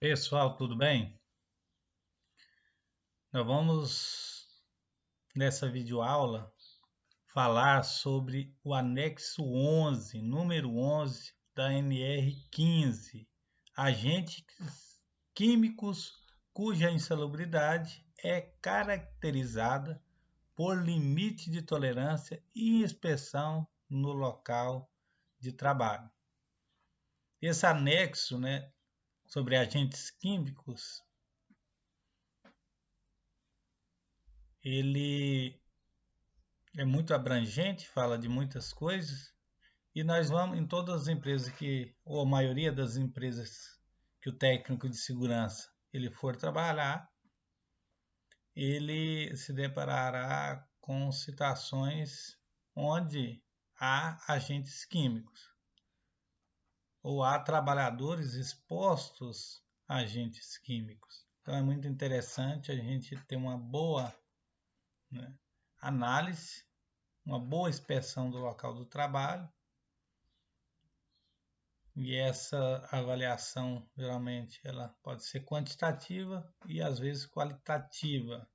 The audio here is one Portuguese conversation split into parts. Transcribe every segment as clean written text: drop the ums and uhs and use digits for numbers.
Pessoal, tudo bem? Nós vamos, nessa videoaula, falar sobre o anexo 11, número 11 da NR15, agentes químicos cuja insalubridade é caracterizada por limite de tolerância e inspeção no local de trabalho. Esse anexo, sobre agentes químicos, ele é muito abrangente, fala de muitas coisas, e nós vamos em todas as empresas ou a maioria das empresas que o técnico de segurança ele for trabalhar, ele se deparará com situações onde há agentes químicos ou há trabalhadores expostos a agentes químicos. Então é muito interessante a gente ter uma boa, análise, uma boa inspeção do local do trabalho. E essa avaliação, geralmente, ela pode ser quantitativa e, às vezes, qualitativa.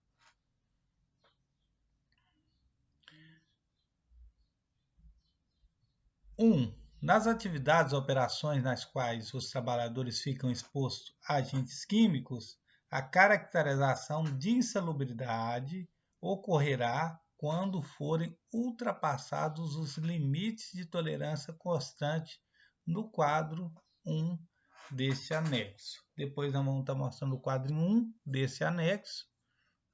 Nas atividades ou operações nas quais os trabalhadores ficam expostos a agentes químicos, a caracterização de insalubridade ocorrerá quando forem ultrapassados os limites de tolerância constante no quadro 1 desse anexo. Depois nós vamos estar mostrando o quadro 1 desse anexo.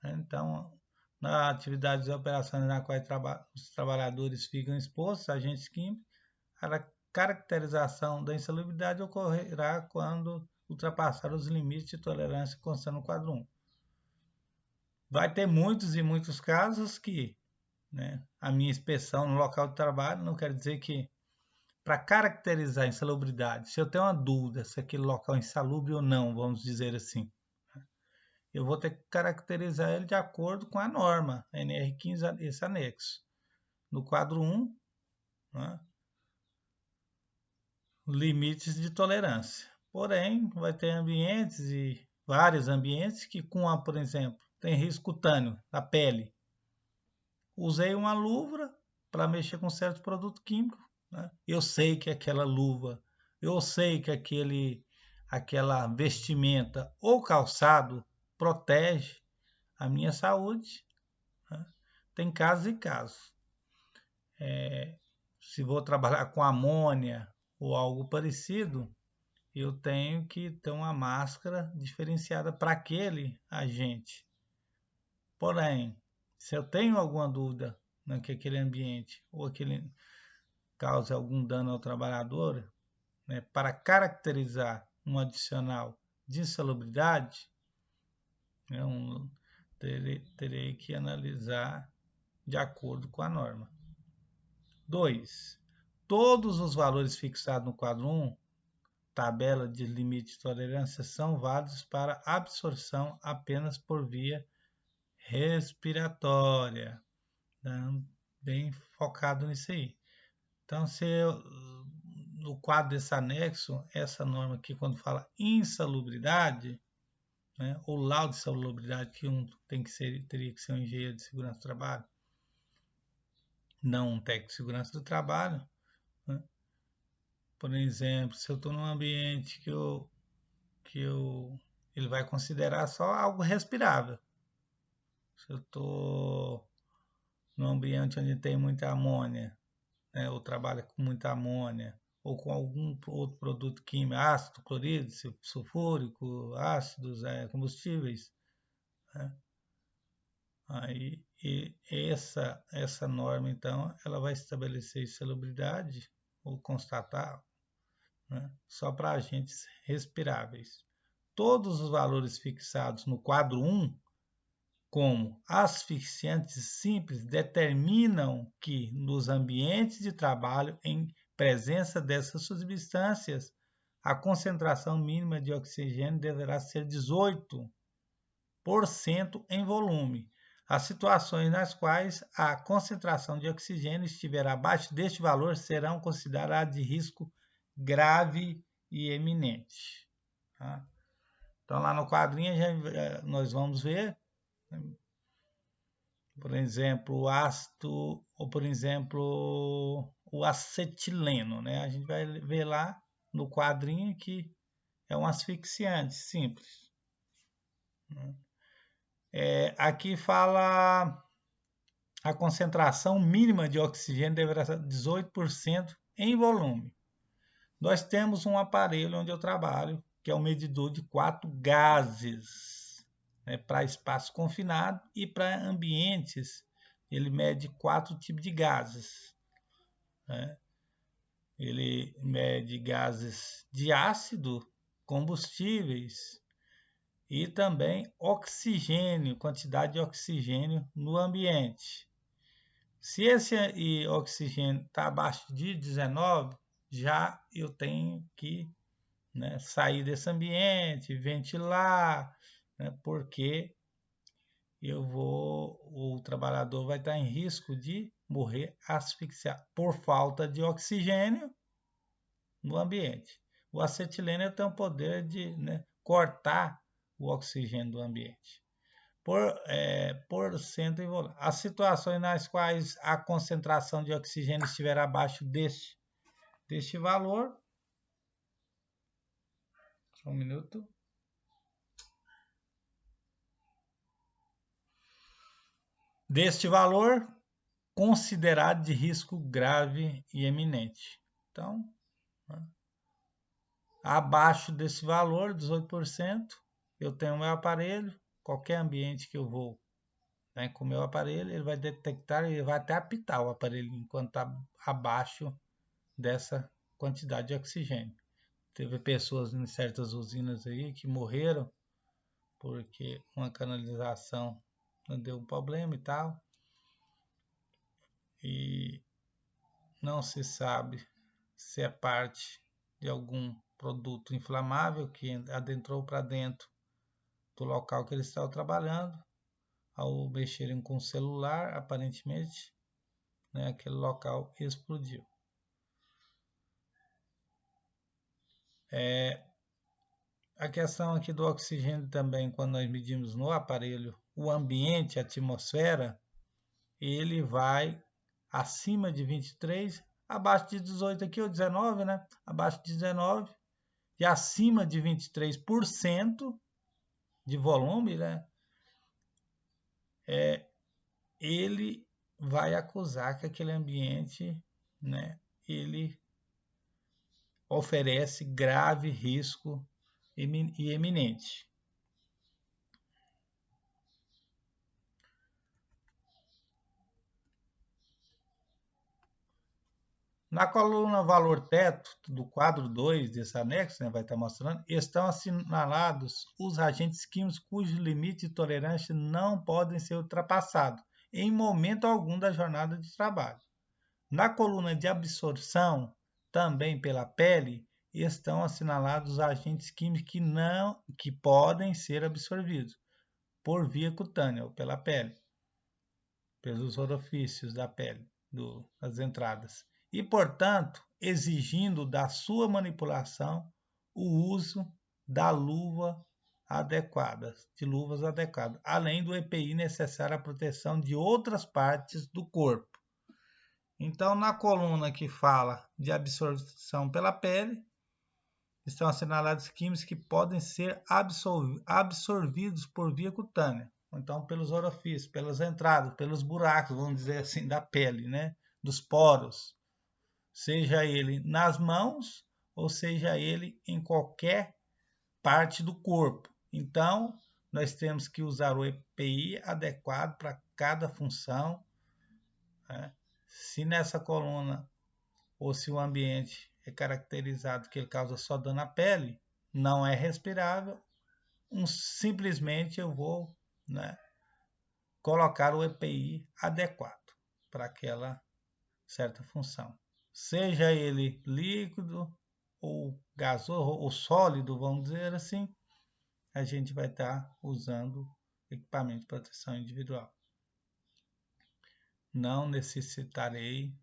Então, na atividades e operações na quais os trabalhadores ficam expostos a agentes químicos, a caracterização da insalubridade ocorrerá quando ultrapassar os limites de tolerância constante no quadro 1. Vai ter muitos e muitos casos que a minha inspeção no local de trabalho não quer dizer que, para caracterizar a insalubridade, se eu tenho uma dúvida se aquele local é insalubre ou não, vamos dizer assim, eu vou ter que caracterizar ele de acordo com a norma, a NR15, esse anexo. No quadro 1, limites de tolerância. Porém, vai ter ambientes e vários ambientes que, por exemplo, tem risco cutâneo da pele. Usei uma luva para mexer com certo produto químico. Eu sei que aquela luva, eu sei que aquela vestimenta ou calçado protege a minha saúde. Tem casos e casos. Se vou trabalhar com amônia ou algo parecido, eu tenho que ter uma máscara diferenciada para aquele agente. Porém, se eu tenho alguma dúvida que aquele ambiente ou aquele cause algum dano ao trabalhador, para caracterizar um adicional de insalubridade, terei que analisar de acordo com a norma. 2. Todos os valores fixados no quadro 1, tabela de limite de tolerância, são válidos para absorção apenas por via respiratória. Então, bem focado nisso aí. Então, no quadro desse anexo, essa norma aqui, quando fala insalubridade, ou laudo de insalubridade, que teria que ser um engenheiro de segurança do trabalho, não um técnico de segurança do trabalho. Por exemplo, se eu estou num ambiente ele vai considerar só algo respirável. Se eu estou num ambiente onde tem muita amônia, ou trabalha com muita amônia, ou com algum outro produto químico, ácido, clorídrico, sulfúrico, ácidos, combustíveis, aí essa norma, então, ela vai estabelecer insalubridade ou constatar só para agentes respiráveis. Todos os valores fixados no quadro 1, como asfixiantes simples, determinam que nos ambientes de trabalho em presença dessas substâncias, a concentração mínima de oxigênio deverá ser 18% em volume. As situações nas quais a concentração de oxigênio estiver abaixo deste valor serão consideradas de risco grave e eminente. Então, lá no quadrinho nós vamos ver, por exemplo, o ácido, ou por exemplo, o acetileno, né? A gente vai ver lá no quadrinho que é um asfixiante simples. Aqui fala a concentração mínima de oxigênio deverá ser 18% em volume. Nós temos um aparelho onde eu trabalho, que é um medidor de 4 gases, né, para espaço confinado e para ambientes, ele mede 4 tipos de gases. Né? Ele mede gases de ácido, combustíveis e também oxigênio, quantidade de oxigênio no ambiente. Se esse oxigênio está abaixo de 19, já eu tenho que, né, sair desse ambiente, ventilar, né, porque o trabalhador vai estar em risco de morrer asfixiado por falta de oxigênio no ambiente. O acetileno tem o poder de, né, cortar o oxigênio do ambiente. Por cento em volume. As situações nas quais a concentração de oxigênio estiver abaixo deste valor. Só um minuto. Deste valor, considerado de risco grave e eminente. Então, né, abaixo desse valor, 18%, eu tenho meu aparelho, qualquer ambiente que eu vou, né, com o meu aparelho, ele vai detectar, ele vai até apitar o aparelho enquanto está abaixo dessa quantidade de oxigênio. Teve pessoas em certas usinas aí que morreram porque uma canalização deu um problema e tal. E não se sabe se é parte de algum produto inflamável que adentrou para dentro do local que eles estavam trabalhando. Ao mexerem com o celular, aparentemente, né, aquele local explodiu. A questão aqui do oxigênio também, quando nós medimos no aparelho o ambiente, a atmosfera, ele vai acima de 23, abaixo de 18 aqui, ou 19, né? Abaixo de 19 e acima de 23% de volume, né? Ele vai acusar que aquele ambiente, né, ele oferece grave risco e eminente. Na coluna valor teto do quadro 2 desse anexo, né, vai estar mostrando, estão assinalados os agentes químicos cujo limite de tolerância não podem ser ultrapassados em momento algum da jornada de trabalho. Na coluna de absorção, também pela pele, estão assinalados os agentes químicos que podem ser absorvidos por via cutânea ou pela pele, pelos orifícios da pele, das entradas. E, portanto, exigindo da sua manipulação o uso da luva de luvas adequadas, além do EPI necessário à proteção de outras partes do corpo. Então, na coluna que fala de absorção pela pele, estão assinalados químicos que podem ser absorvidos por via cutânea, então pelos orifícios, pelas entradas, pelos buracos, vamos dizer assim, da pele, né? Dos poros, seja ele nas mãos ou seja ele em qualquer parte do corpo. Então, nós temos que usar o EPI adequado para cada função, né? Se nessa coluna ou se o ambiente é caracterizado que ele causa só dano à pele, não é respirável, simplesmente eu vou, né, colocar o EPI adequado para aquela certa função. Seja ele líquido ou gasoso ou sólido, vamos dizer assim, a gente vai estar usando equipamento de proteção individual. Não necessitarei